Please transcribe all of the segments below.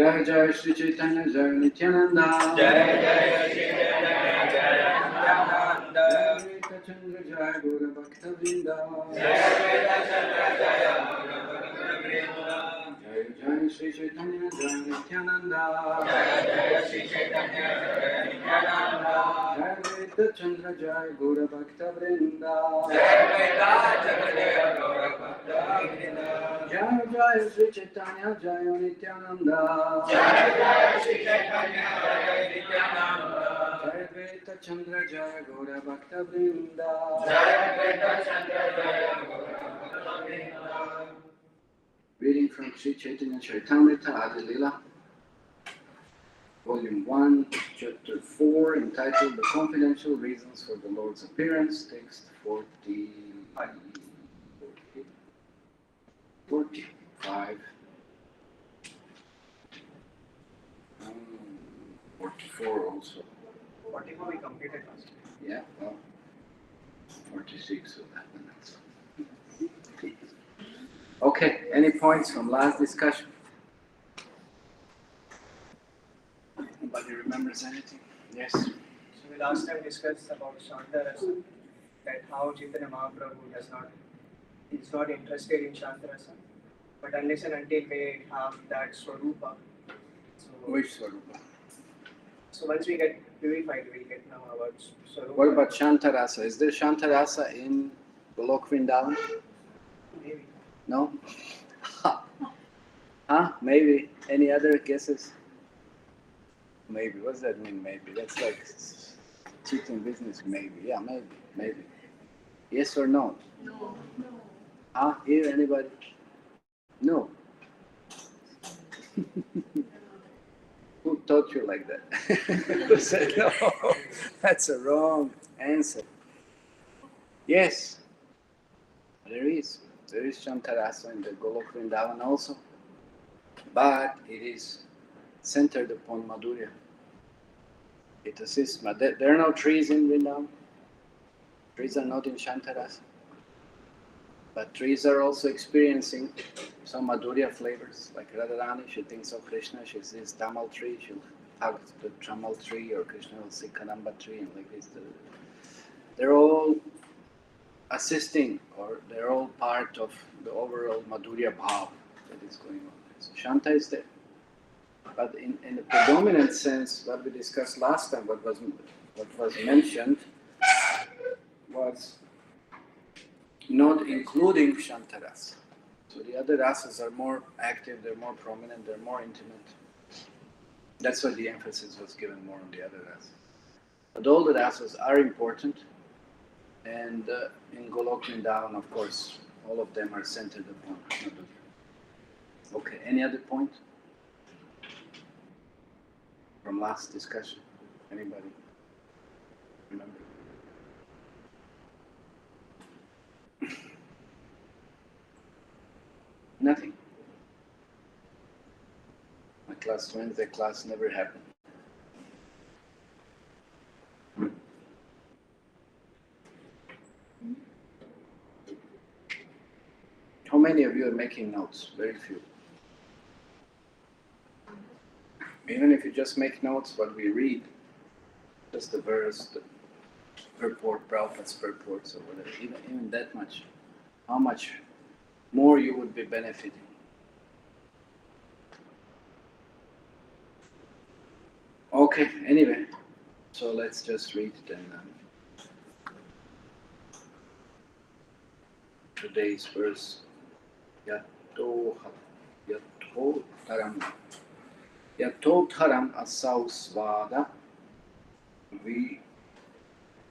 Jai Jai Shri Chaitanya Jai Nityananda. Jai Jai Shri Chaitanya Jai Nityananda. Jai Chandra Jai Guru Bhakta Vrinda. Jai Chandra Jai Guru Bhakta Vrinda. Jai Jai Shri Chaitanya Jai Nityananda. Jai Jai Shri Chaitanya Jai Nityananda. Jai Chandra Jai Guru Bhakta Vrinda. Jai Chandra Jai Guru Bhakta Vrinda. Jai Jai Shri Chaitanya Jai Nityananda. Jai Jai Shri Chaitanya Jai Nityananda. Jai Chandra Jai Guru Bhakta Vrinda. Jai Chandra Jai Guru Bhakta Vrinda. Reading from Sri Chaitanya Charitamrita Adi Lila, Volume 1, Chapter 4, entitled The Confidential Reasons for the Lord's Appearance, text 45. 44 also. 44 we completed last time. Yeah, well, 46 will happen also. Okay, any points from last discussion? Anybody remembers anything? Yes. So we last time discussed about Shankha Rasa, that how Chaitanya Mahaprabhu is not interested in Shankha Rasa, but unless and until we have that Swarupa. Which Swarupa? So once we get purified, we'll get now about Swarupa. What about Shantarasa? Is there Shantarasa in Golok Vrindavan? Maybe. No? Huh? Maybe. Any other guesses? Maybe. What does that mean, maybe? That's like cheating business, maybe. Yeah, maybe. Maybe. Yes or no? No. Huh? Here, anybody? No. Who taught you like that? Who said no? That's a wrong answer. Yes. There is. There is Shantarasa in the Golok Vrindavan also. But it is centered upon Madhurya. It assists. There are no trees in Vrindavan. Trees are not in Shantarasa. But trees are also experiencing some Madhurya flavors. Like Radharani, she thinks of Krishna, she sees Tamal tree, she'll hug the Tamal tree, or Krishna will see Kadamba tree, and like this. They're all assisting, or they're all part of the overall Madhurya Bhav that is going on. So Shanta is there. But in the predominant sense, what we discussed last time, what was mentioned was not including Shantarasa. So the other rasas are more active, they're more prominent, they're more intimate. That's why the emphasis was given more on the other rasas. But all the rasas are important, and in Golok Vrindavan, of course, all of them are centered upon Madhurya. Okay, any other point from last discussion? Anybody remember? Nothing. My Wednesday class never happened. How many of you are making notes? Very few. Even if you just make notes what we read, just the verse, the purport, Prabhupada's purports, or whatever, even that much, how much more you would be benefiting. Okay, anyway, so let's just read then today's verse. Yatotharam asau svada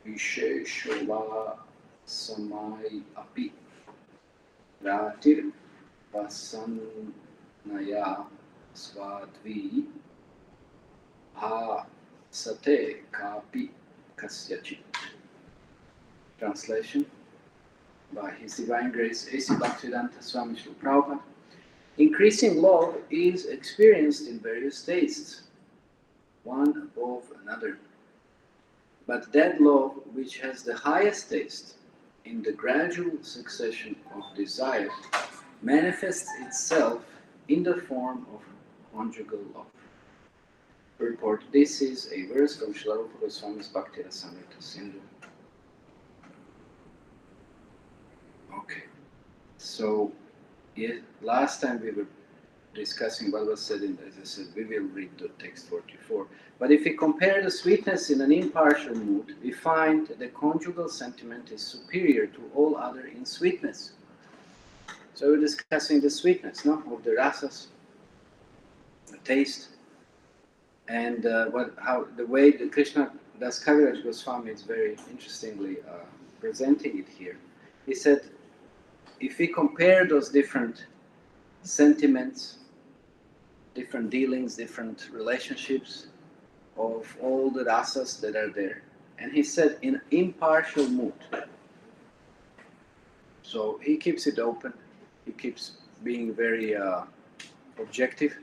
visheshova samai api ratir vasannaya svadvi ha sate kapi kasyachit. Translation by His Divine Grace A.C. Bhaktivedanta Swami Srila Prabhupada. Increasing love is experienced in various tastes, one above another. But that love which has the highest taste in the gradual succession of desire manifests itself in the form of conjugal love. Report. This is a verse from Srila Rupa Goswami's Bhakti Rasamrita Sindhu. Okay. So, last time we were discussing what was said in, as I said, we will read the text 44. But if we compare the sweetness in an impartial mood, we find the conjugal sentiment is superior to all other in sweetness. So we're discussing the sweetness, no, of the rasas, the taste, and how the way the Krishna Das Kaviraj Goswami is very interestingly presenting it here. He said, if we compare those different sentiments, different dealings, different relationships of all the rasas that are there, and he said in impartial mood. So he keeps it open, he keeps being very objective.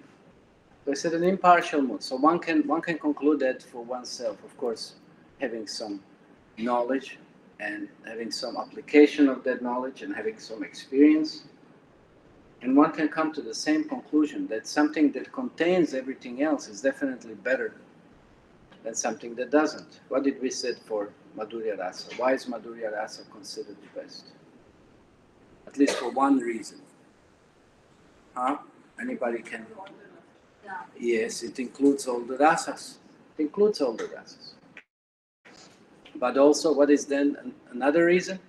So he said an impartial mood. So one can conclude that for oneself, of course, having some knowledge and having some application of that knowledge and having some experience. And one can come to the same conclusion that something that contains everything else is definitely better than something that doesn't. What did we say for Madhurya Rasa? Why is Madhurya Rasa considered the best? At least for one reason. Huh? Anybody can? Yes, it includes all the rasas. It includes all the rasas. But also, what is then another reason?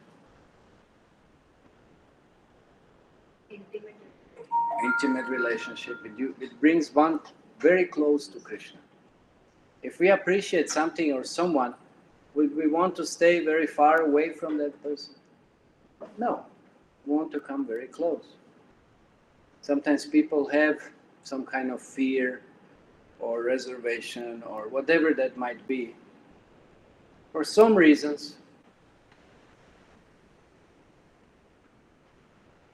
Intimate relationship with you. It brings one very close to Krishna. If we appreciate something or someone, would we want to stay very far away from that person? No. We want to come very close. Sometimes people have some kind of fear or reservation or whatever that might be. For some reasons,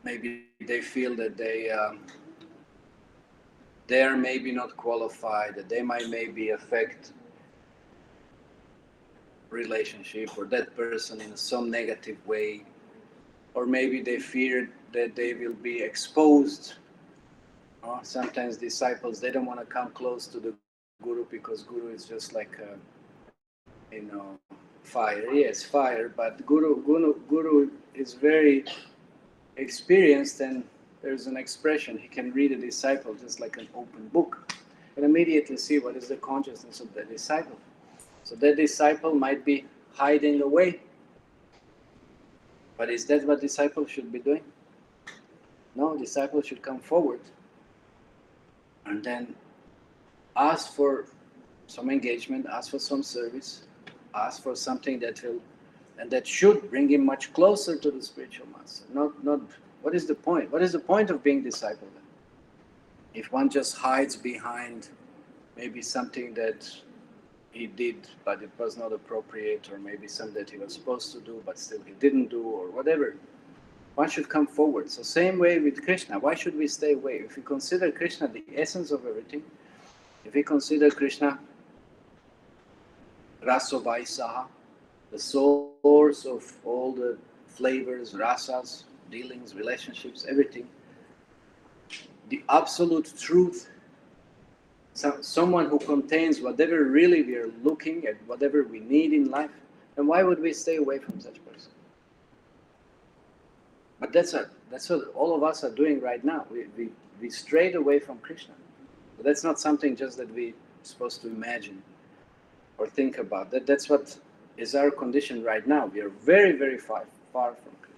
maybe they feel that they are maybe not qualified, that they might maybe affect relationship or that person in some negative way, or maybe they fear that they will be exposed. Sometimes disciples, they don't want to come close to the Guru because Guru is just like fire. Yes, fire, but Guru is very experienced, and there's an expression, he can read a disciple just like an open book and immediately see what is the consciousness of that disciple. So that disciple might be hiding away. But is that what disciples should be doing? No, disciples should come forward and then ask for some engagement, ask for some service, ask for something that will, and that should bring him much closer to the spiritual master. Not, what is the point? What is the point of being disciple then? If one just hides behind maybe something that he did but it was not appropriate, or maybe something that he was supposed to do but still he didn't do, or whatever, one should come forward. So same way with Krishna. Why should we stay away? If we consider Krishna the essence of everything, if we consider Krishna Rasavaisaha, the source of all the flavors, rasas, dealings, relationships, everything, the absolute truth, someone who contains whatever really we are looking at, whatever we need in life, then why would we stay away from such person? But that's what all of us are doing right now. We strayed away from Krishna. But that's not something just that we're supposed to imagine or think about. That's what is our condition right now. We are very, very far from Krishna.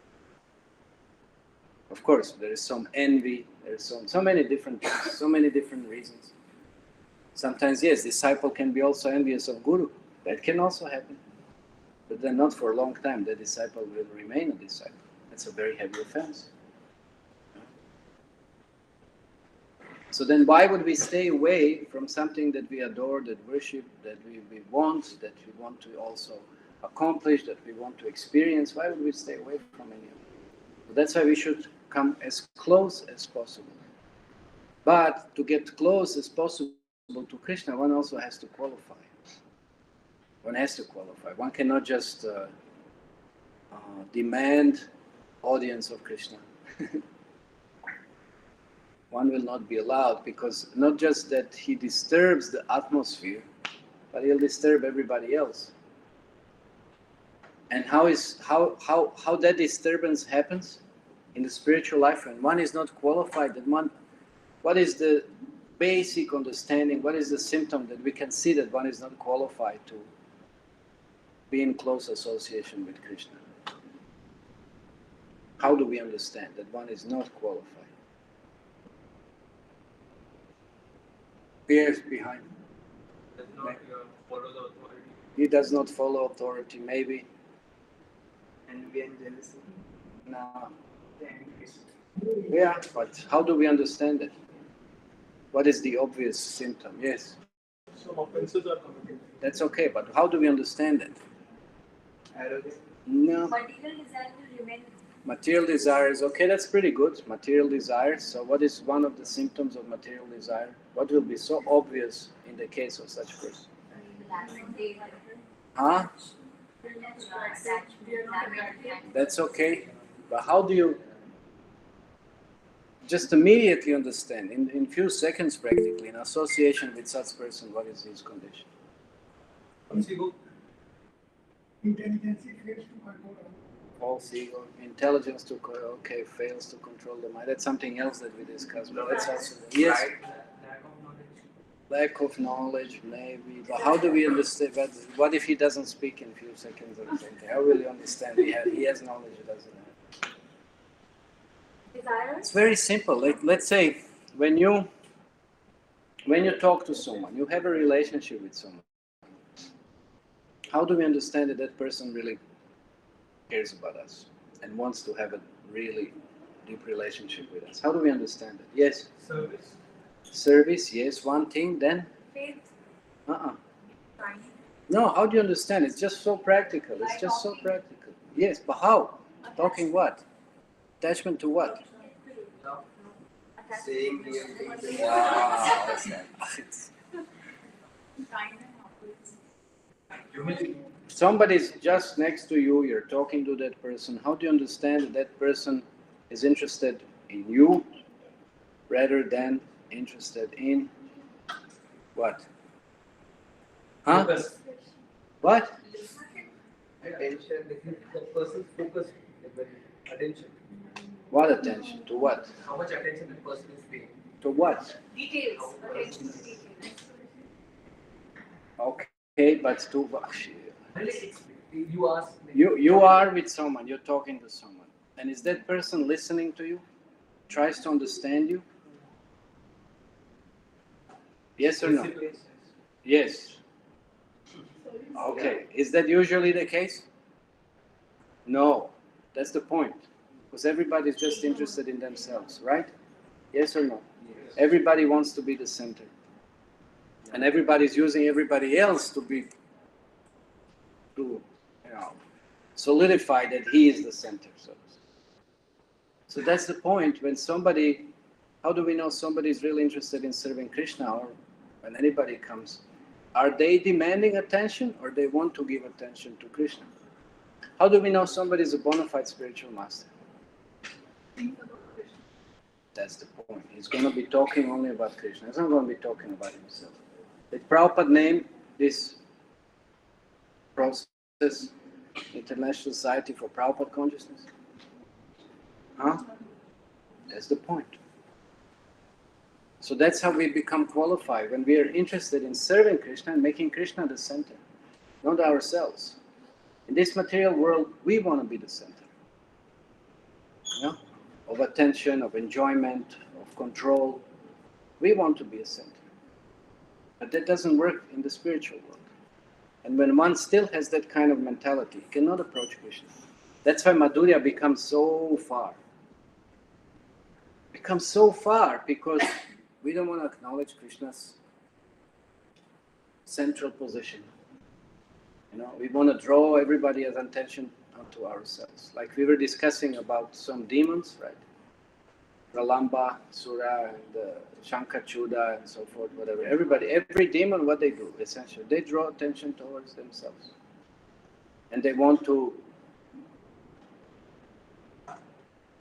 Of course, there is some envy, there is so many different things, so many different reasons. Sometimes, yes, disciple can be also envious of Guru. That can also happen. But then not for a long time. The disciple will remain a disciple. That's a very heavy offense. So then why would we stay away from something that we adore, that worship, that we want, that we want to also accomplish, that we want to experience? Why would we stay away from any of it? So that's why we should come as close as possible. But to get close as possible to Krishna, one also has to qualify. One has to qualify. One cannot just demand audience of Krishna. one will not be allowed, because not just that he disturbs the atmosphere, but he'll disturb everybody else. And how that disturbance happens in the spiritual life when one is not qualified, that one, what is the basic understanding, what is the symptom that we can see that one is not qualified to be in close association with Krishna? How do we understand that one is not qualified? Yes, behind. Does not follow the authority. He does not follow authority, maybe. Envy and jealousy. No. The enemies. Yeah, but how do we understand it? What is the obvious symptom? Yes. Some offenses are committed. That's okay, but how do we understand it? Arrogance. No. Material desire will remain. Material desires, okay, that's pretty good. Material desires. So what is one of the symptoms of material desire? What will be so obvious in the case of such person? Huh? That's okay. But how do you just immediately understand, in few seconds practically, in association with such person, what is his condition? Intelligence fails to control. False ego, intelligence to fails to control the mind. That's something else that we discussed. But that's also yes. Lack of knowledge, maybe. But how do we understand? But what if he doesn't speak in few seconds or something? How will you understand? He has knowledge, he doesn't have. Desires? It's very simple. Like, let's say when you talk to someone, you have a relationship with someone. How do we understand that that person really cares about us and wants to have a really deep relationship with us? How do we understand it? Yes. Service. Service, yes, one thing. Then? Faith. Time. No, how do you understand? It's just so practical. It's just so practical. Yes, but how? Talking what? Attachment to what? Saying real things. Wow. It's- Humility. Somebody's just next to you, you're talking to that person. How do you understand that that person is interested in you rather than interested in what? Huh? Focus. What? Attention. The person's focus. Attention. What attention? To what? How much attention the person is paying. To what? Details. Attention to details. Okay, but to You ask me. you are with someone, you're talking to someone. And is that person listening to you? Tries to understand you? Yes or no? Yes. Okay. Is that usually the case? No. That's the point. Because everybody's just interested in themselves, right? Yes or no? Yes. Everybody wants to be the center. And everybody's using everybody else to solidify that he is the center. So that's the point. When somebody, how do we know somebody is really interested in serving Krishna, or when anybody comes? Are they demanding attention, or they want to give attention to Krishna? How do we know somebody is a bona fide spiritual master? That's the point. He's going to be talking only about Krishna. He's not going to be talking about himself. Did Prabhupada name this process International Society for Prabhupada Consciousness? Huh? That's the point. So that's how we become qualified, when we are interested in serving Krishna and making Krishna the center, not ourselves. In this material world, we want to be the center. Of attention, of enjoyment, of control. We want to be a center. But that doesn't work in the spiritual world. And when one still has that kind of mentality, he cannot approach Krishna. That's why Madhurya becomes so far. Becomes so far because we don't want to acknowledge Krishna's central position. We want to draw everybody's attention onto ourselves. Like we were discussing about some demons, right? Pralamba, Sura, and Shankha, Chuda, and so forth, whatever. Every demon, what they do, essentially, they draw attention towards themselves. And they want to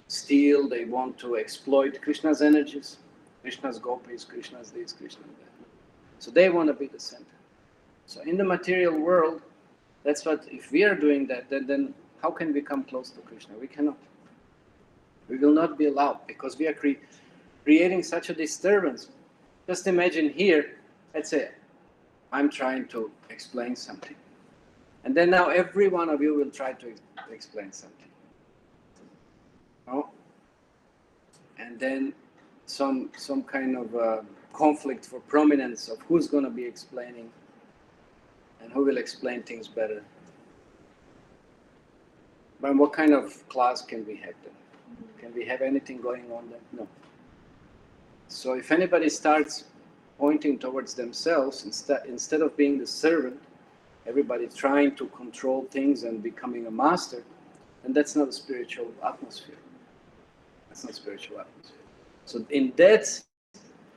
steal, they want to exploit Krishna's energies. Krishna's gopis, Krishna's this, Krishna's that. So they want to be the center. So in the material world, that's what, if we are doing that, then how can we come close to Krishna? We cannot. We will not be allowed, because we are creating such a disturbance. Just imagine here, let's say, I'm trying to explain something. And then now every one of you will try to explain something. Oh? And then some kind of conflict for prominence of who's going to be explaining and who will explain things better. But what kind of class can we have then? Can we have anything going on then? No. So if anybody starts pointing towards themselves, instead of being the servant, everybody trying to control things and becoming a master, and that's not a spiritual atmosphere. That's not spiritual atmosphere. So in that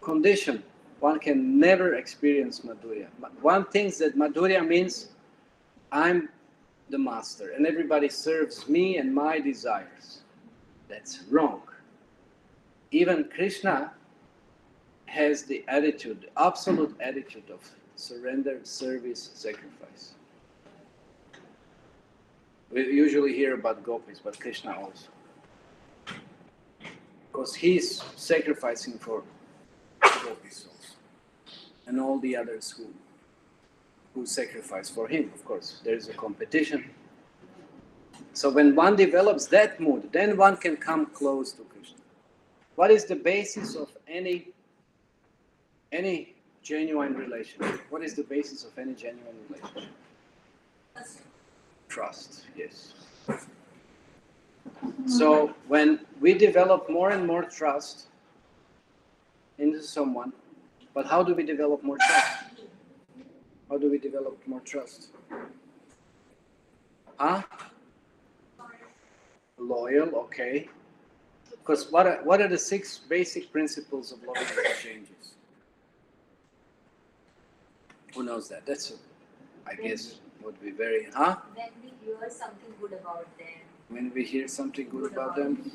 condition, one can never experience Madhurya. One thinks that Madhurya means I'm the master and everybody serves me and my desires. That's wrong. Even Krishna has the attitude, the absolute attitude of surrender, service, sacrifice. We usually hear about gopis, but Krishna also. Because he's sacrificing for gopis also. And all the others who sacrifice for him, of course. There is a competition. So when one develops that mood, then one can come close to Krishna. What is the basis of any genuine relationship? What is the basis of any genuine relationship? Trust, yes. So when we develop more and more trust into someone, but how do we develop more trust? How do we develop more trust? Loyal, okay. Because what are the 6 basic principles of loving exchanges? Who knows that? That's, I guess, would be very, When we hear something good about them. When we hear something good about them?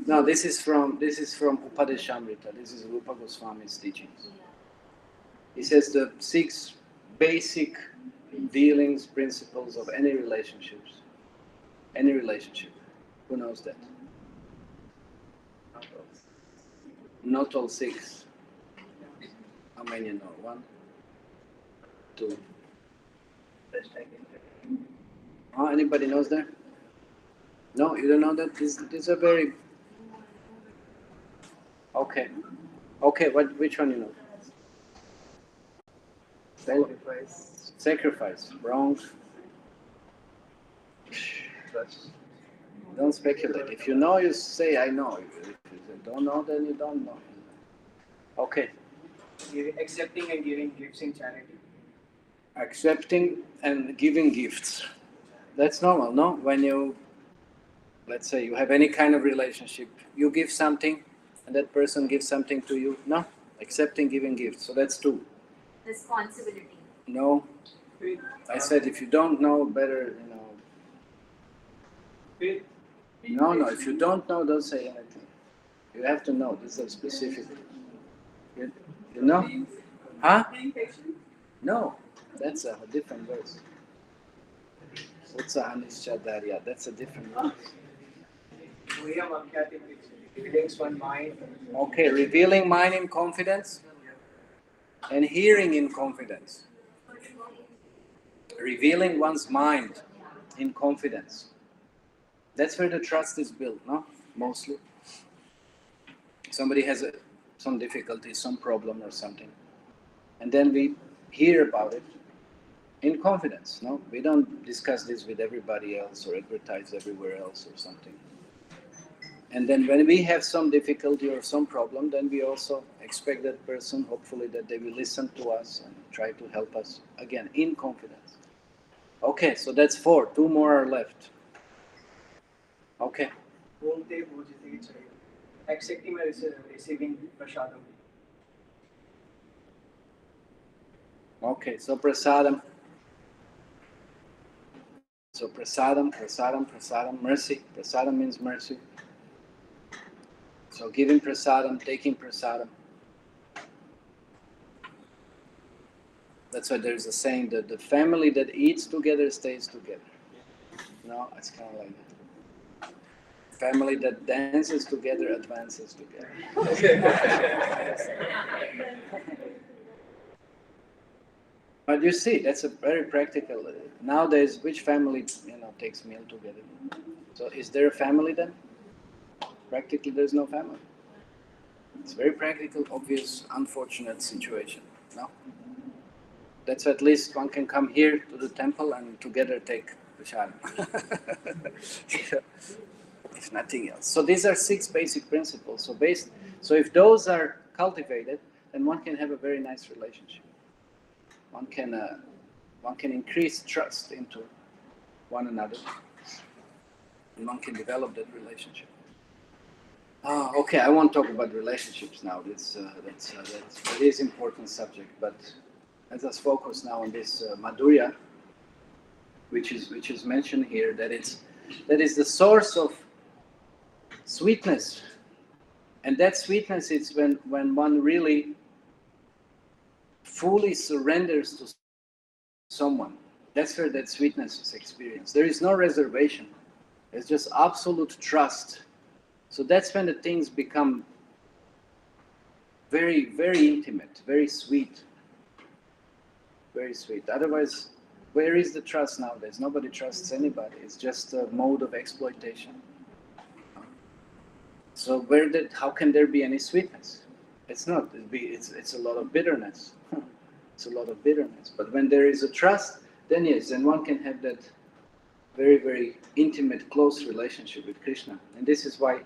No, this is from Upadeshamrita. This is Rupa Goswami's teachings. Yeah. He says the 6 basic dealings, principles of any relationships. Any relationship. Who knows that? Not all 6. How many you know? 1, 2. Anybody knows that? No, you don't know that? These are very... Okay. Okay, which one you know? Sacrifice. Wrong. Don't speculate. If you know, you say, I know. If you don't know, then you don't know. Okay. Accepting and giving gifts in charity. Accepting and giving gifts. That's normal, no? When you, let's say you have any kind of relationship, you give something and that person gives something to you. No? Accepting, giving gifts. So that's 2. Responsibility. No. I said if you don't know, better, No, if you don't know, don't say anything. You have to know. This is specific. You know? No. That's a different verse. Utsahanischadarya. That's a different verse. Reveals one mind. Okay, revealing mind in confidence and hearing in confidence. Revealing one's mind in confidence. That's where the trust is built, no? Mostly. Somebody has some difficulty, some problem or something. And then we hear about it in confidence, no? We don't discuss this with everybody else or advertise everywhere else or something. And then when we have some difficulty or some problem, then we also expect that person, hopefully, that they will listen to us and try to help us, again, in confidence. Okay, so that's 4. 2 more are left. Okay. Accepting and receiving prasadam. Okay, so prasadam. So prasadam, mercy. Prasadam means mercy. So giving prasadam, taking prasadam. That's why there's a saying that the family that eats together stays together. No, it's kind of like that. Family that dances together advances together. But you see, that's a very practical. Nowadays, which family takes meal together? So, is there a family then? Practically, there's no family. It's very practical, obvious, unfortunate situation. No. That's at least one can come here to the temple and together take prasadam. If nothing else. So these are 6 basic principles. So if those are cultivated, then one can have a very nice relationship. One can increase trust into one another, and one can develop that relationship. Okay, I won't talk about relationships now. That is important subject, but let us focus now on this Madhurya, which is mentioned here. That is the source of sweetness, and that sweetness is when one really fully surrenders to someone. That's where that sweetness is experienced. There is no reservation. It's just absolute trust. So that's when the things become very, very intimate, very sweet. Very sweet. Otherwise, where is the trust nowadays? Nobody trusts anybody. It's just a mode of exploitation. So how can there be any sweetness? It's not. It's a lot of bitterness. It's a lot of bitterness. But when there is a trust, then yes, then one can have that very, very intimate, close relationship with Krishna. And this is why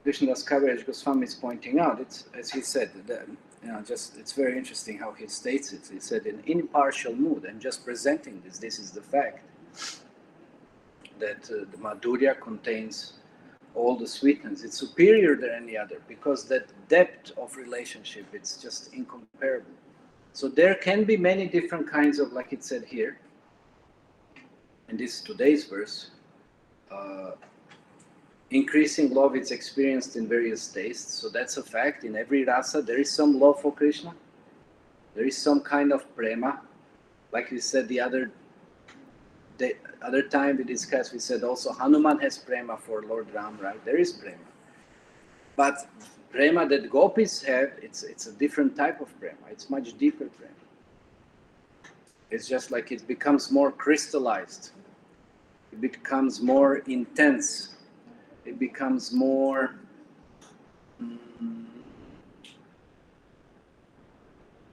Krishnadas Kaviraj Goswami is pointing out, it's, as he said, it's very interesting how he states it. He said, in impartial mood, I'm just presenting this is the fact, that the Madhurya contains all the sweetness. It's superior than any other, because that depth of relationship, it's just incomparable. So there can be many different kinds of, like it said here, in this today's verse, increasing love is experienced in various tastes. So that's a fact. In every rasa, there is some love for Krishna. There is some kind of prema. Like we said the other time we discussed, we said also Hanuman has prema for Lord Ram, right? There is prema. But prema that gopis have, it's a different type of prema. It's much deeper prema. It's just like it becomes more crystallized. It becomes more intense. It becomes more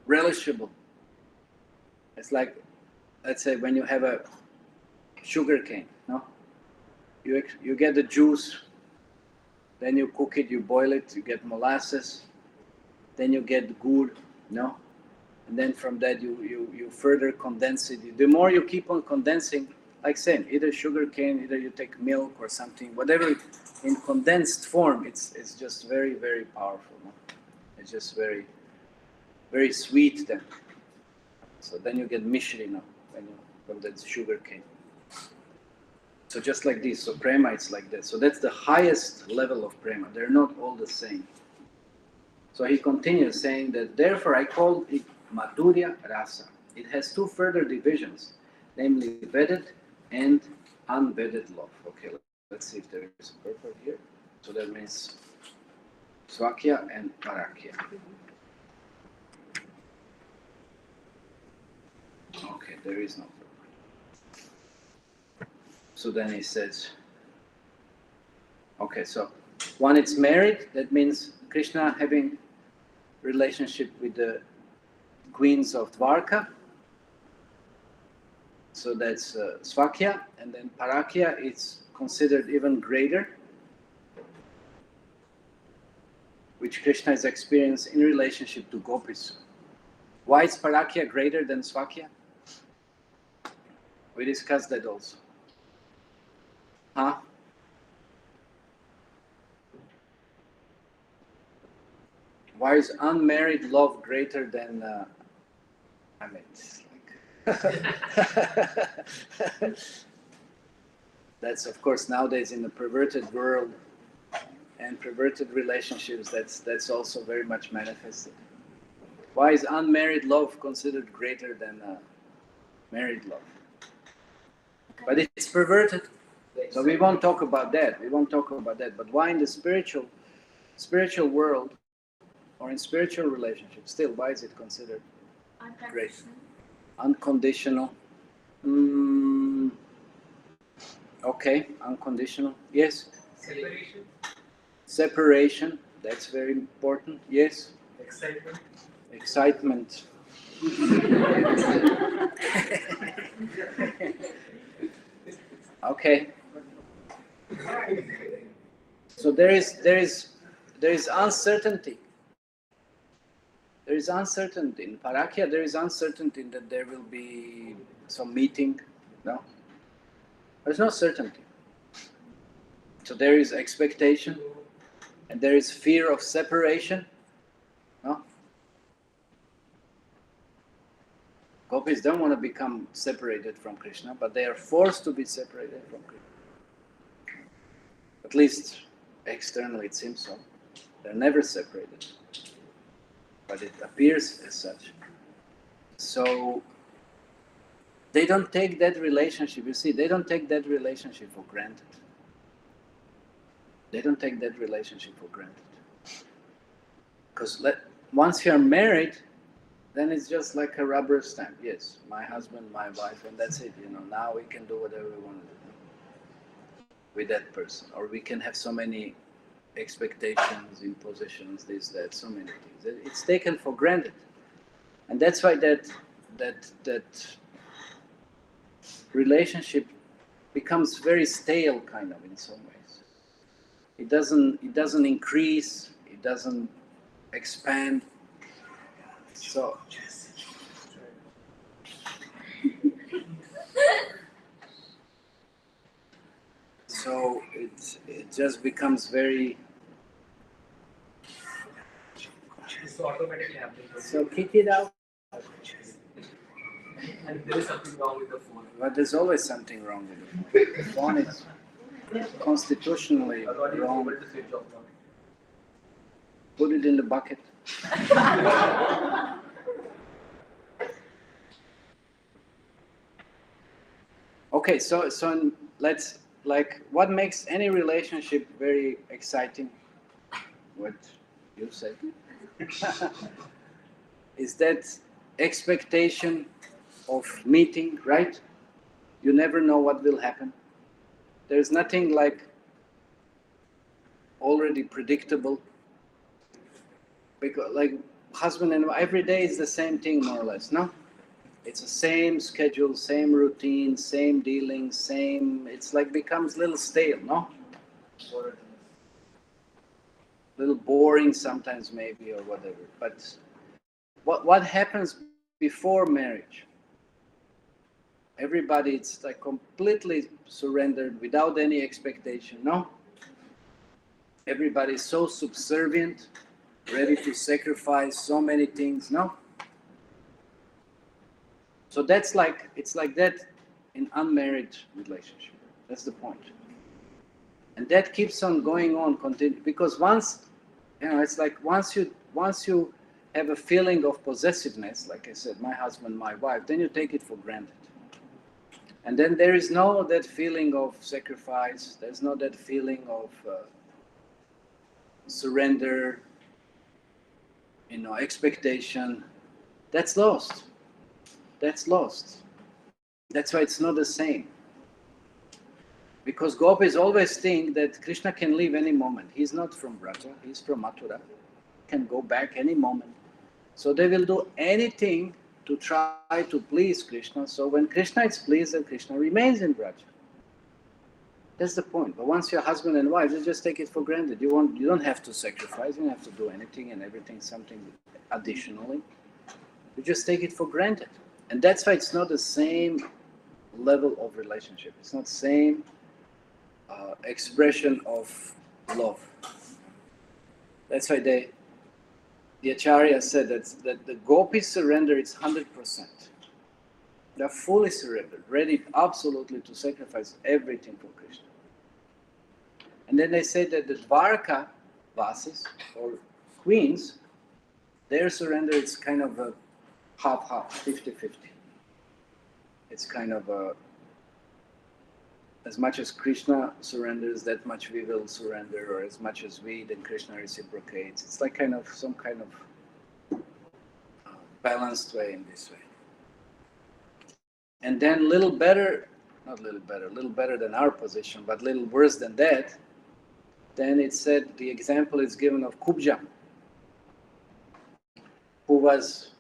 relishable. It's like, let's say, when you have a sugar cane, no? You get the juice, then you cook it, you boil it, you get molasses, then you get gur, no? And then from that you further condense it. The more you keep on condensing, like same, either sugar cane, either you take milk or something, whatever, in condensed form, it's just very, very powerful. No? It's just very, very sweet then. So then you get mishri, no? From that sugar cane. So just like this, so prema, it's like that. So that's the highest level of prema. They're not all the same. So he continues saying that, therefore I call it Madhurya Rasa. It has 2 further divisions, namely Veded and unvedded love. Okay, let's see if there is a purport here. So that means Swakya and Parakya. Okay, there is no purport. So then he says, okay, so one, it's married, that means Krishna having relationship with the queens of Dwarka. So that's Swakya, and then Parakya is considered even greater, which Krishna has experienced in relationship to gopis. Why is Parakya greater than Swakya? We discussed that also. Huh? Why is unmarried love greater than, it's like that's of course nowadays in the perverted world, and perverted relationships, that's also very much manifested. Why is unmarried love considered greater than married love? But it's perverted. So we won't talk about that. But why in the spiritual world or in spiritual relationships, still, why is it considered great? Unconditional. Okay, unconditional. Yes. Separation. That's very important. Yes. Excitement. Okay. So there is uncertainty. There is uncertainty in Parakya. There is uncertainty that there will be some meeting. No, there's no certainty. So there is expectation, and there is fear of separation. No. Gopis don't want to become separated from Krishna, but they are forced to be separated from Krishna. At least externally it seems so. They're never separated, but it appears as such. So they don't take that relationship, you see, they don't take that relationship for granted. They don't take that relationship for granted. Because once you're married, then it's just like a rubber stamp. Yes, my husband, my wife, and that's it. Now we can do whatever we want to do with that person. Or we can have so many expectations, impositions, this, that, so many things. It's taken for granted. And that's why that relationship becomes very stale, kind of, in some ways. It doesn't increase, it doesn't expand. So it just becomes very. So automatically happening. So kick it out. And there is something wrong with the phone. But there's always something wrong with the phone. The phone is constitutionally wrong. Put it in the bucket. Okay, so let's, what makes any relationship very exciting? What you said is that expectation of meeting, right? You never know what will happen. There's nothing like already predictable. Because like husband and wife, every day is the same thing more or less, no? It's the same schedule, same routine, same dealings, same, it's like becomes a little stale, no? Little boring sometimes maybe or whatever. But what happens before marriage? Everybody, it's like completely surrendered without any expectation, no? Everybody is so subservient, ready to sacrifice so many things, no? So that's like, it's like that in unmarried relationship. That's the point. And that keeps on going on, because once, it's like once you have a feeling of possessiveness, like I said, my husband, my wife, then you take it for granted. And then there is no that feeling of sacrifice, there's no that feeling of surrender, expectation. That's lost. That's lost. That's why it's not the same. Because gopis always think that Krishna can leave any moment. He's not from Braja, he's from Mathura. He can go back any moment. So they will do anything to try to please Krishna. So when Krishna is pleased, then Krishna remains in Braja. That's the point. But once you're husband and wife, you just take it for granted. You don't have to sacrifice, you don't have to do anything and everything, something additionally. You just take it for granted. And that's why it's not the same level of relationship. It's not the same expression of love. That's why the Acharya said that the gopis surrender, it's 100%. They're fully surrendered, ready absolutely to sacrifice everything for Krishna. And then they say that the Dwarka, vases or queens, their surrender is kind of a half-half, 50-50. It's kind of a, as much as Krishna surrenders, that much we will surrender, or as much as we, then Krishna reciprocates. It's like kind of some kind of balanced way in this way. And then little better, not little better, little better than our position, but little worse than that, then it said, the example is given of Kubja, who was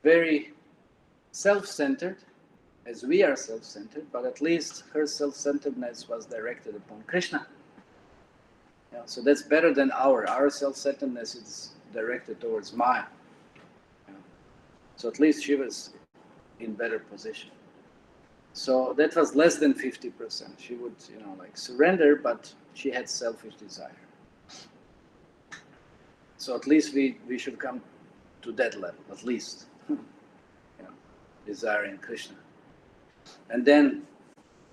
very self-centered, as we are self-centered, but at least her self-centeredness was directed upon Krishna. Yeah, so that's better than our self-centeredness is directed towards Maya. Yeah. So at least she was in better position. So that was less than 50%. She would, like surrender, but she had selfish desire. So at least we should come to that level, at least. Desiring Krishna. And then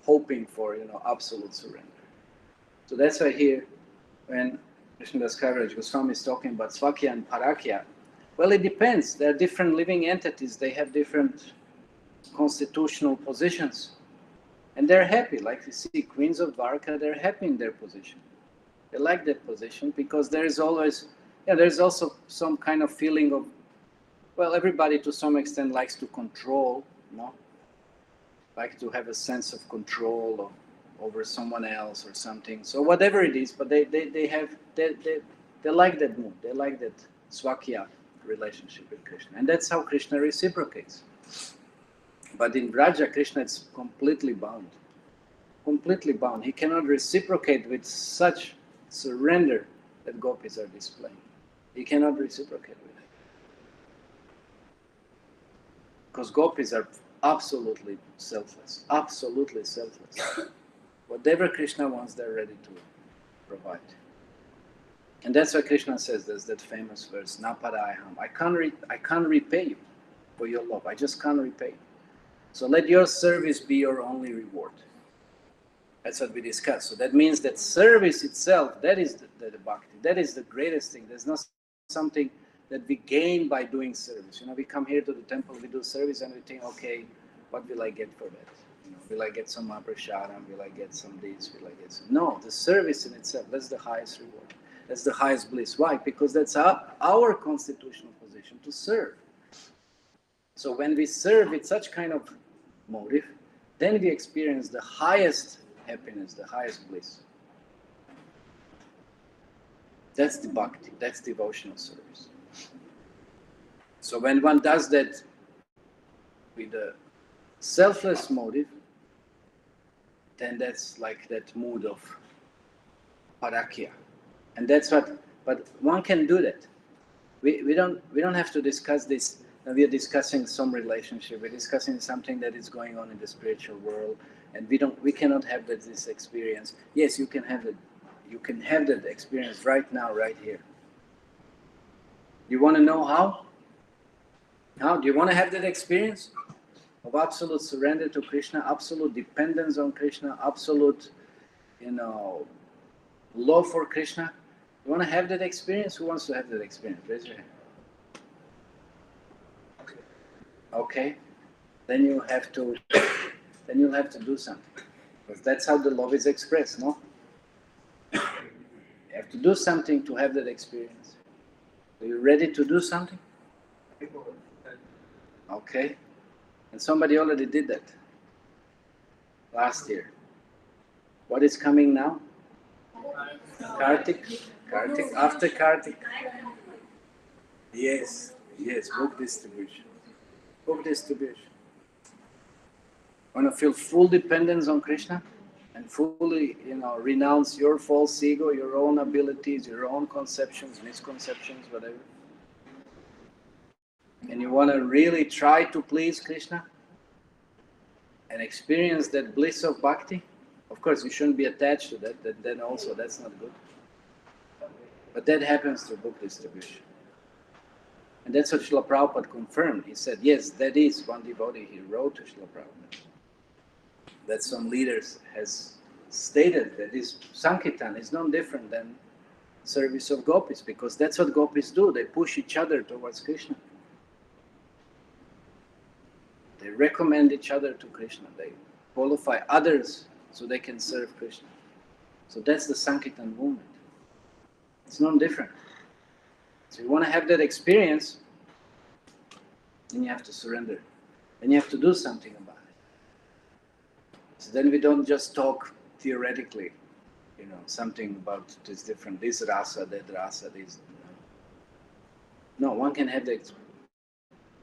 hoping for, absolute surrender. So that's why here, when Krishnadas Kaviraj Goswami is talking about Svakya and Parakya, well, it depends. There are different living entities. They have different constitutional positions. And they're happy. Like you see, queens of Dwarka, they're happy in their position. They like that position because there is always, there's also some kind of feeling of, well, everybody to some extent likes to control, like to have a sense of control over someone else or something. So whatever it is, but they like that mood. They like that Swakya relationship with Krishna. And that's how Krishna reciprocates. But in Vraja, Krishna is completely bound. Completely bound. He cannot reciprocate with such surrender that gopis are displaying. He cannot reciprocate with it. Because gopis are absolutely selfless. Absolutely selfless. Whatever Krishna wants, they're ready to provide. And that's why Krishna says, there's that famous verse, Napadayaham. I can't repay you for your love. I just can't repay you. So let your service be your only reward. That's what we discussed. So that means that service itself, that is the bhakti. That is the greatest thing. There's not something that we gain by doing service. We come here to the temple, we do service, and we think, okay, what will I get for that? Will I get some Mahaprashadam? Will I get some this? Will I get some? No, the service in itself, that's the highest reward. That's the highest bliss. Why? Because that's our constitutional position, to serve. So when we serve with such kind of motive, then we experience the highest happiness, the highest bliss. That's the bhakti, that's devotional service. So when one does that with a selfless motive, then that's like that mood of parakya. And that's what, but one can do that. We don't have to discuss this. We are discussing some relationship, we're discussing something that is going on in the spiritual world, and we cannot have this experience. Yes, you can have that experience right now, right here. You want to know how? How? Do you want to have that experience of absolute surrender to Krishna, absolute dependence on Krishna, absolute, love for Krishna? You want to have that experience? Who wants to have that experience? Raise your hand. Okay, then you'll have to do something, because that's how the love is expressed, no? You have to do something to have that experience. Are you ready to do something? Okay, and somebody already did that last year. What is coming now? Kartik, after Kartik. Yes, book distribution. Book distribution. Want to feel full dependence on Krishna and fully, renounce your false ego, your own abilities, your own conceptions, misconceptions, whatever. And you want to really try to please Krishna and experience that bliss of bhakti. Of course, you shouldn't be attached to that. Then also, that's not good. But that happens through book distribution. And that's what Srila Prabhupada confirmed. He said, yes, that is one devotee. He wrote to Srila Prabhupada that some leaders has stated that this Sankirtan is no different than service of gopis, because that's what gopis do. They push each other towards Krishna. They recommend each other to Krishna. They qualify others so they can serve Krishna. So that's the Sankirtan movement. It's not different. So you want to have that experience, then you have to surrender. Then you have to do something about it. So then we don't just talk theoretically, something about this different, this rasa, that rasa, this. No, one can have the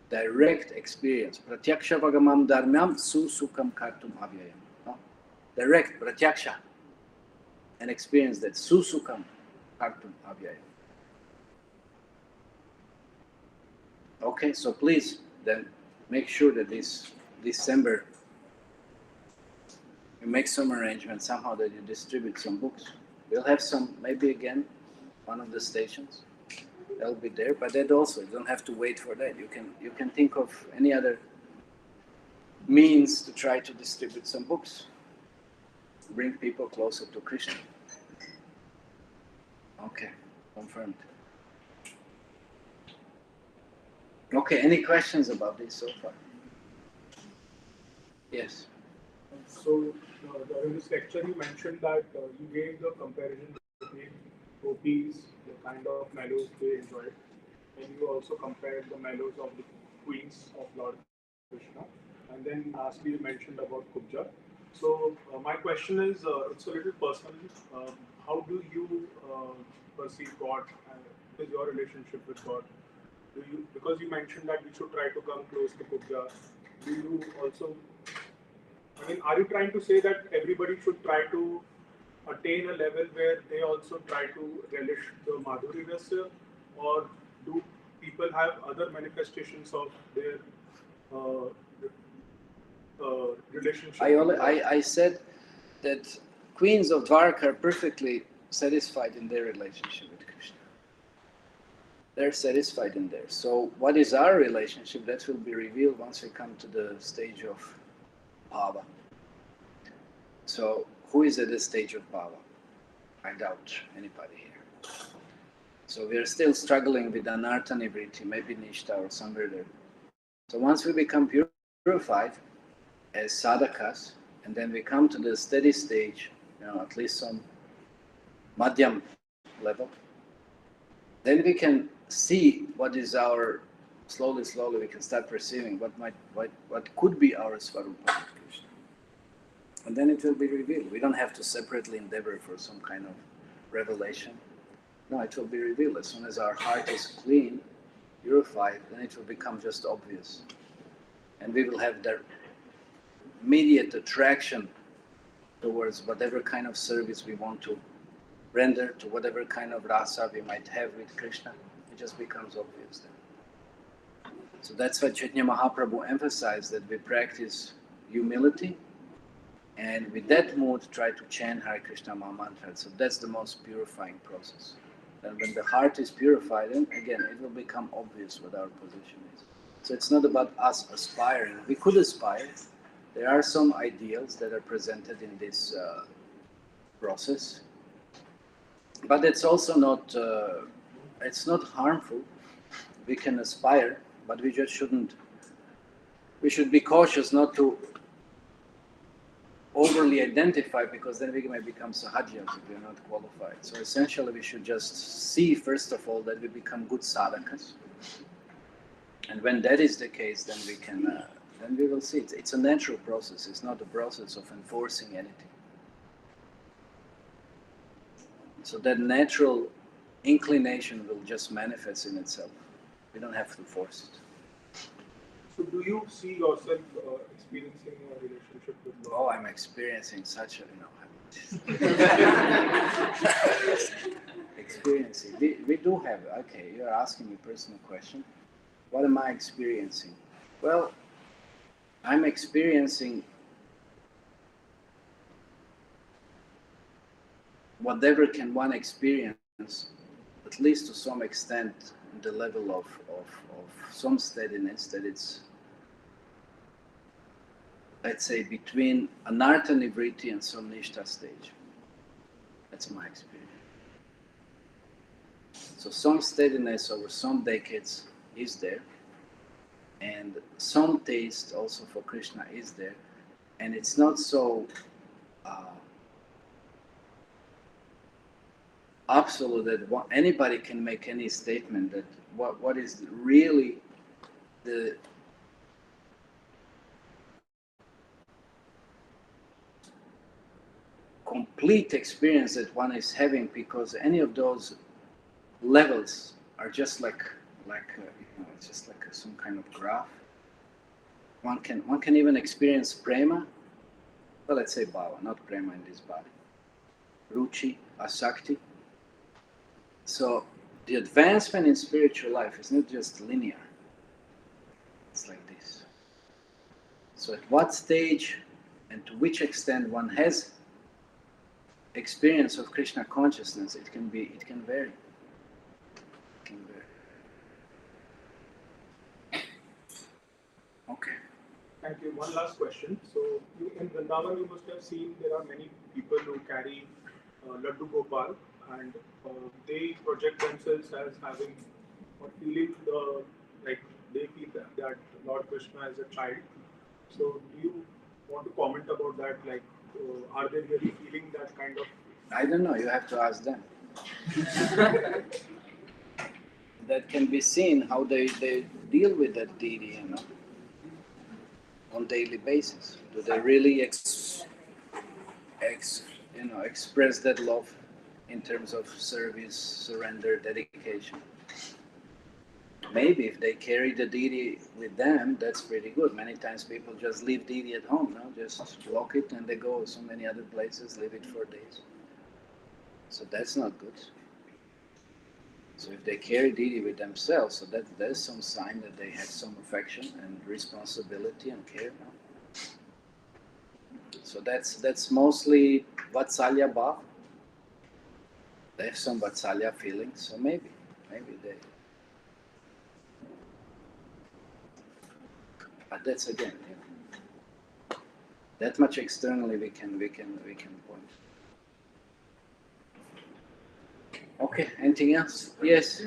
direct experience. Pratyaksha vagamam dharmyam susukam kartum avyayam. No? Direct, pratyaksha. And experience that susukam kartum avyayam. Okay, so please then make sure that this December you make some arrangements somehow that you distribute some books. We'll have some, maybe again, one of the stations. They'll be there, but that also, you don't have to wait for that. You can think of any other means to try to distribute some books. Bring people closer to Krishna. Okay, confirmed. Okay, any questions about this so far? Yes. So, in this lecture you mentioned that you gave the comparison between gopis, the kind of mellows they enjoyed, and you also compared the mellows of the queens of Lord Krishna, and then lastly you mentioned about Kubja. So, my question is, it's a little personal. How do you perceive God? What is your relationship with God? Because you mentioned that we should try to come close to Kubja, do you also, are you trying to say that everybody should try to attain a level where they also try to relish the Madhuri Rasya, or do people have other manifestations of their relationship? I said that queens of Dwarka are perfectly satisfied in their relationship with Krishna. They're satisfied in there. So what is our relationship? That will be revealed once we come to the stage of Bhava. So who is at the stage of Bhava? I doubt anybody here. So we are still struggling with Anartha Nivritti, maybe Nishta or somewhere there. So once we become purified as sadhakas, and then we come to the steady stage, at least some madhyam level, then we can see what is our, slowly we can start perceiving what could be our Swarupa Krishna. And then it will be revealed. We don't have to separately endeavor for some kind of revelation. No, it will be revealed. As soon as our heart is clean, purified, then it will become just obvious. And we will have the immediate attraction towards whatever kind of service we want to render, to whatever kind of rasa we might have with Krishna. It just becomes obvious then. So that's why Chaitanya Mahaprabhu emphasized that we practice humility, and with that mood try to chant Hare Krishna Mahamantra. So that's the most purifying process. And when the heart is purified, then again it will become obvious what our position is. So it's not about us aspiring. We could aspire. There are some ideals that are presented in this process, but it's also not. It's not harmful. We can aspire, but we just shouldn't. We should be cautious not to overly identify, because then we may become sahajas if we are not qualified. So essentially we should just see first of all that we become good sadhakas, and when that is the case, then we can then we will see. It's a natural process. It's not a process of enforcing anything. So that natural inclination will just manifest in itself. We don't have to force it. So do you see yourself experiencing a relationship with Lord? Oh, I'm experiencing such a, experiencing. We do have, okay, you're asking me a personal question. What am I experiencing? Well, I'm experiencing whatever can one experience, at least to some extent, the level of some steadiness, that it's, let's say, between Anartha Nivritti and some Nishta stage. That's my experience. So some steadiness over some decades is there, and some taste also for Krishna is there, and it's not so absolute that anybody can make any statement that what is really the complete experience that one is having, because any of those levels are just like it's just like some kind of graph. One can even experience prema, well, let's say bhava, not prema in this body, ruchi, asakti. So the advancement in spiritual life is not just linear, it's like this. So at what stage and to which extent one has experience of Krishna consciousness, it can vary. It can vary. Okay. Thank you. One last question. So, in Vrindavan, you must have seen there are many people who carry Laddu Gopal, and they project themselves as having or feeling like they feel that Lord Krishna is a child. So, do you want to comment about that? Like, are they really feeling that kind of? I don't know. You have to ask them. That can be seen how they deal with that deity, on daily basis. Do they really express that love in terms of service, surrender, dedication? Maybe if they carry the deity with them, that's pretty good. Many times people just leave deity at home, just lock it and they go so many other places, leave it for days. So that's not good. So if they carry deity with themselves, so that is some sign that they have some affection and responsibility and care. So that's mostly Vatsalya Bhav. They have some Vatsalya feelings, so maybe they. But that's again, that much externally we can point. Okay, anything else? Yes.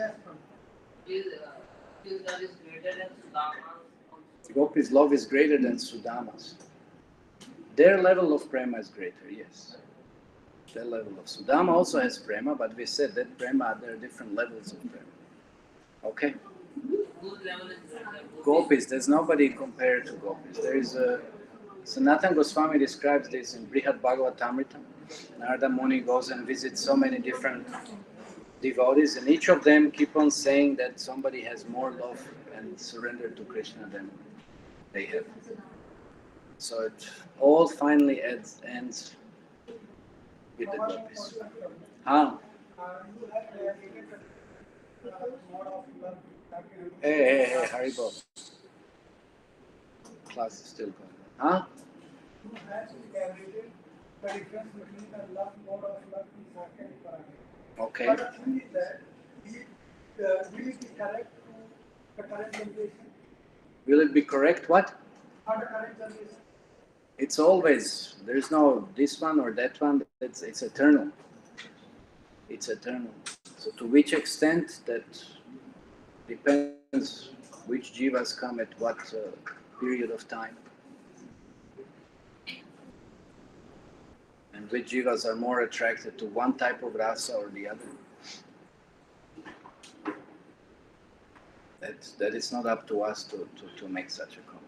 Gopi's love is greater than Sudama's. Their level of prema is greater, yes. Their level of Sudama also has prema, but we said that prema, there are different levels of prema. Okay? Gopis, there's nobody compared to Gopis. There is a Sanatana Goswami describes this in Brihad Bhagavatamrita. Narada Muni goes and visits so many different devotees, and each of them keep on saying that somebody has more love and surrender to Krishna than they have. So it all finally ends with the Gopis. Huh? Hey, Haribol. Class is still going on. Huh? Who has calculated the difference between the love mode of love in Sakya and Paragya? Okay. But the thing is that will it be correct to the current generation? Will it be correct? What? Or the current generation? It's always, there's no this one or that one, it's eternal. It's eternal. So to which extent, that depends which jivas come at what period of time. And which jivas are more attracted to one type of rasa or the other. That is not up to us to make such a comment.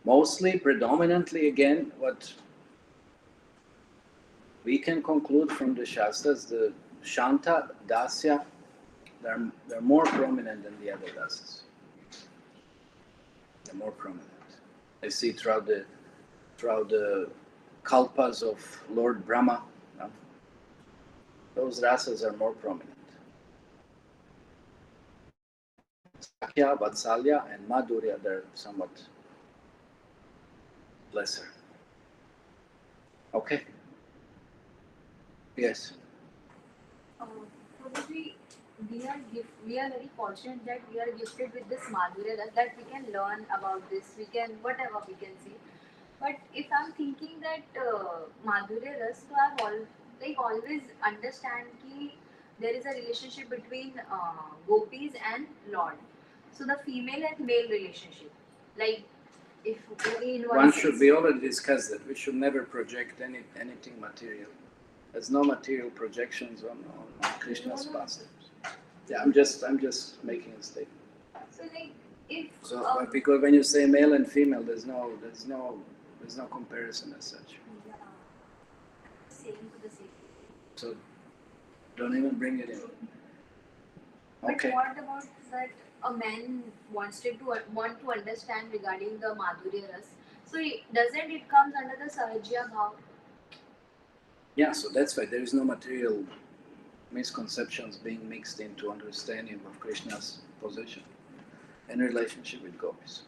Mostly, predominantly, again, what we can conclude from the Shastras, the Shanta, Dasya, they're more prominent than the other dasas. They're more prominent. I see throughout the kalpas of Lord Brahma, those rasas are more prominent. Sakya, Vatsalya, and Madhurya, they're somewhat lesser. Okay? Yes. Prabhuji, we are very fortunate that we are gifted with this Madhurya that we can learn about this, we can, whatever we can see. But if I'm thinking that Madhurya Ras, so I've always understand ki there is a relationship between gopis and Lord. So the female and male relationship, like if only in One sense. should, we already discussed that we should never project anything material. There's no material projections on Krishna's pastimes. Yeah, I'm just making a statement. So like if So because when you say male and female, there's no comparison as such. yeah, same to the same. So don't even bring it in. But Okay. what about that a man want to understand regarding the Madhurya Ras? So doesn't it comes under the Sahajya Bhav? Yeah, so that's why there is no material misconceptions being mixed into understanding of Krishna's position and relationship with gopis.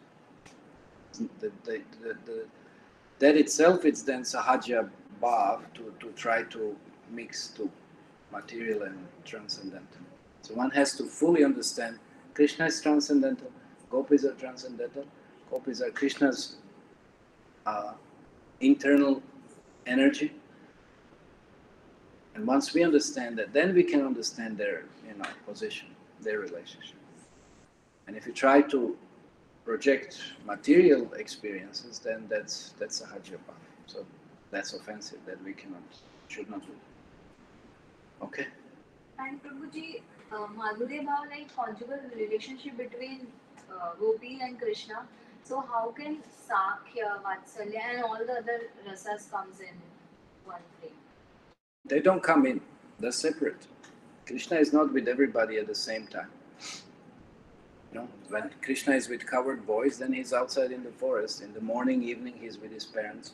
That itself is then Sahajya Bhav to try to mix to material and transcendental. So one has to fully understand Krishna is transcendental, gopis are transcendental, gopis are Krishna's internal energy. And once we understand that, then we can understand their position, their relationship. And if you try to project material experiences, then that's Sahajya Bhav. So that's offensive, that we should not do. Okay? And Prabhuji, Madhurya Bhav, like conjugal relationship between Gopi and Krishna. So how can Sakhya, Vatsalya and all the other rasas comes in one frame? They don't come in, they're separate. Krishna is not with everybody at the same time. When Krishna is with covered boys, then he's outside in the forest. In the morning, evening, he's with his parents.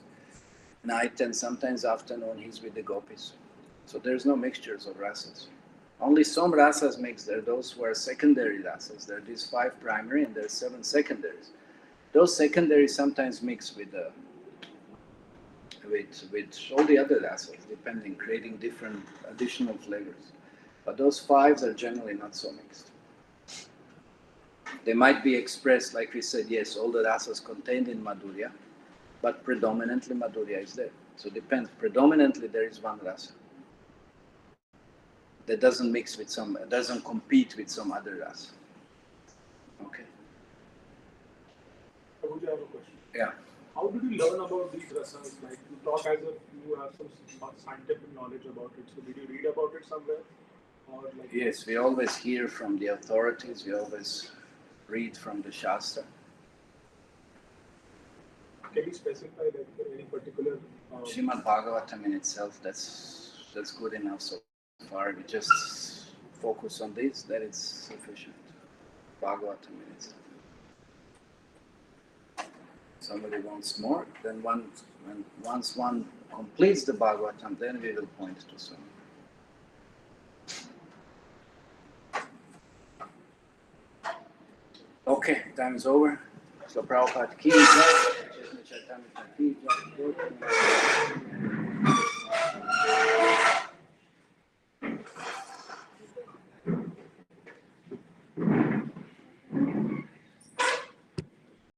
Night and sometimes afternoon, he's with the gopis. So there's no mixtures of rasas. Only some rasas mix. There are those who are secondary rasas. There are these 5 primary and there are 7 secondaries. Those secondaries sometimes mix with all the other rasas, depending, creating different additional flavors. But those 5s are generally not so mixed. They might be expressed, like we said, yes, all the rasas contained in Madhurya, but predominantly Madhurya is there. So it depends. Predominantly there is one rasa that doesn't doesn't compete with some other rasa. Okay. Prabhuji, I have a question. Yeah. How did you learn about these rasas? Like, you talk as if you have some scientific knowledge about it. So did you read about it somewhere? Or like? Yes, we always hear from the authorities. We always read from the Shastra. Can you specify like any particular? Srimad Bhagavatam in itself, that's good enough so far. We just focus on this, that is sufficient. Bhagavatam in itself. Somebody wants more, then once one completes the Bhagavatam, then we will point to some. Okay, time is over. So Prabhupada ki jai, Chaitanya ki jai.